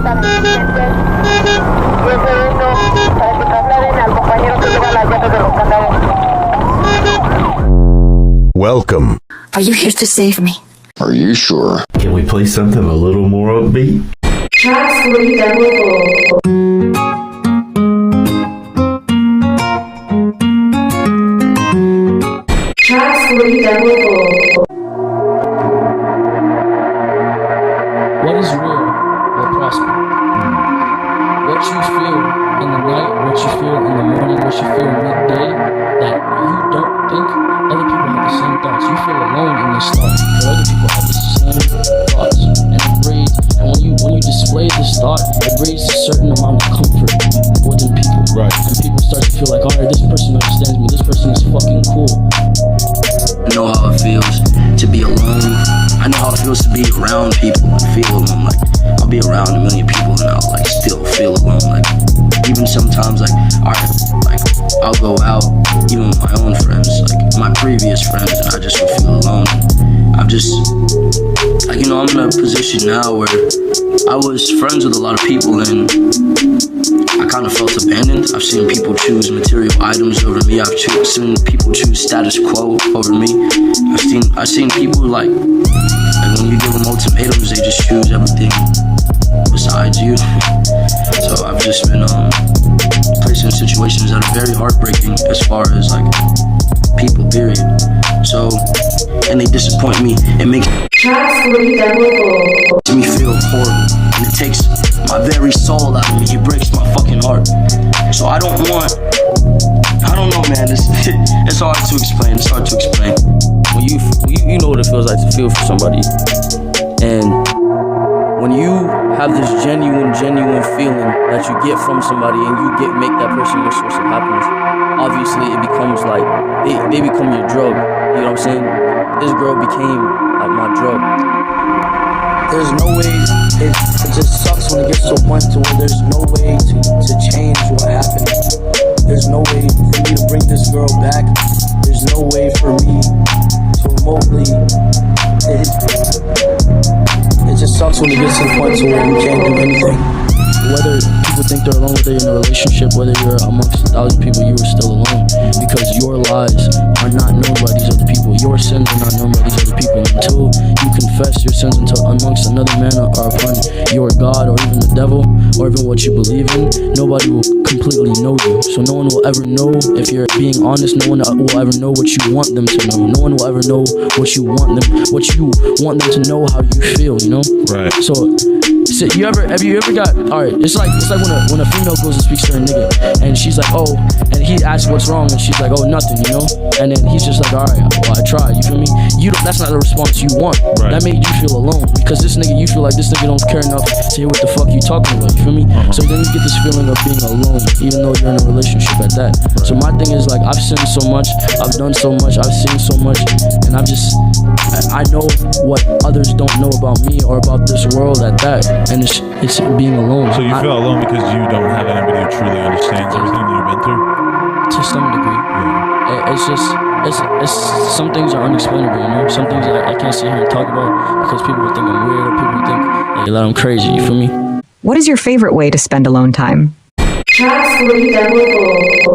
para que sientes. Y el segundo, para que trasladen al compañero que lleva las llaves de los candados. Welcome. Are you here to save me? Are you sure? Can we play something a little more upbeat? Tracks 44. Tracks 44. What is real will prosper. What you feel in the night, what you feel in the morning, what you feel midday, that you don't think other people have the same thoughts. You feel alone in this thought, but other people have the same thoughts. And it breeds, and when you display this thought, it breeds a certain amount of comfort within people. Right. And people start to feel like, alright, this person understands me, this person is fucking cool. I know how it feels to be alone. I know how it feels to be around people and feel alone. Like, I'll be around a million people and I'll like still feel alone. Like, even sometimes I'll go out, even with my own friends, like my previous friends, and I just would feel alone. I'm just, like, you know, I'm in a position now where I was friends with a lot of people and I kind of felt abandoned. I've seen people choose material items over me. I've seen people choose status quo over me. I've seen people like when you give them ultimatums, they just choose everything besides you. So I've just been placed in situations that are very heartbreaking as far as like people, period. So, and they disappoint me. It makes Tracks 44. me feel horrible. And it takes my very soul out of me. It breaks my fucking heart. So I don't know, man. It's hard to explain. When you know what it feels like to feel for somebody, and when you have this genuine feeling that you get from somebody, and you make that person your source of happiness, obviously it becomes like they become your drug. You know what I'm saying? This girl became like my drug. There's no way, it just sucks when it gets to a point to where there's no way to change what happened. There's no way for me to bring this girl back. There's no way for me to remotely, it just sucks when it gets to the point to where you can't do anything. Whether people think they're alone, whether you're in a relationship, whether you're amongst 1,000 people, you are still alone. Because your lies are not known by these other people. Your sins are not known by these other people. Until you confess your sins amongst another man or upon your God or even the devil or even what you believe in, nobody will completely know you. So no one will ever know if you're being honest. No one will ever know what you want them to know. No one will ever know what you want them to know how you feel, you know? Right. So have you ever got, alright, it's like when a female goes and speaks to her nigga and she's like, oh, and he asks what's wrong and she's like, oh, nothing, you know? And then he's just like, alright, well, I tried, you feel me? That's not the response you want. Right. That made you feel alone because this nigga, you feel like this nigga don't care enough to hear what the fuck you talking about, you feel me? So then you get this feeling of being alone even though you're in a relationship at that. Right. So my thing is like, I've sinned so much, I've done so much, I've seen so much, and I know what others don't know about me or about this world at that, and it's being alone. So you feel alone because you don't have anybody who truly understands everything that you've been through? To some degree. Yeah. It's some things are unexplainable, you know? Some things I can't sit here and talk about because people will think I'm weird or people will think that I'm crazy, you feel me? What is your favorite way to spend alone time? Tracks 44.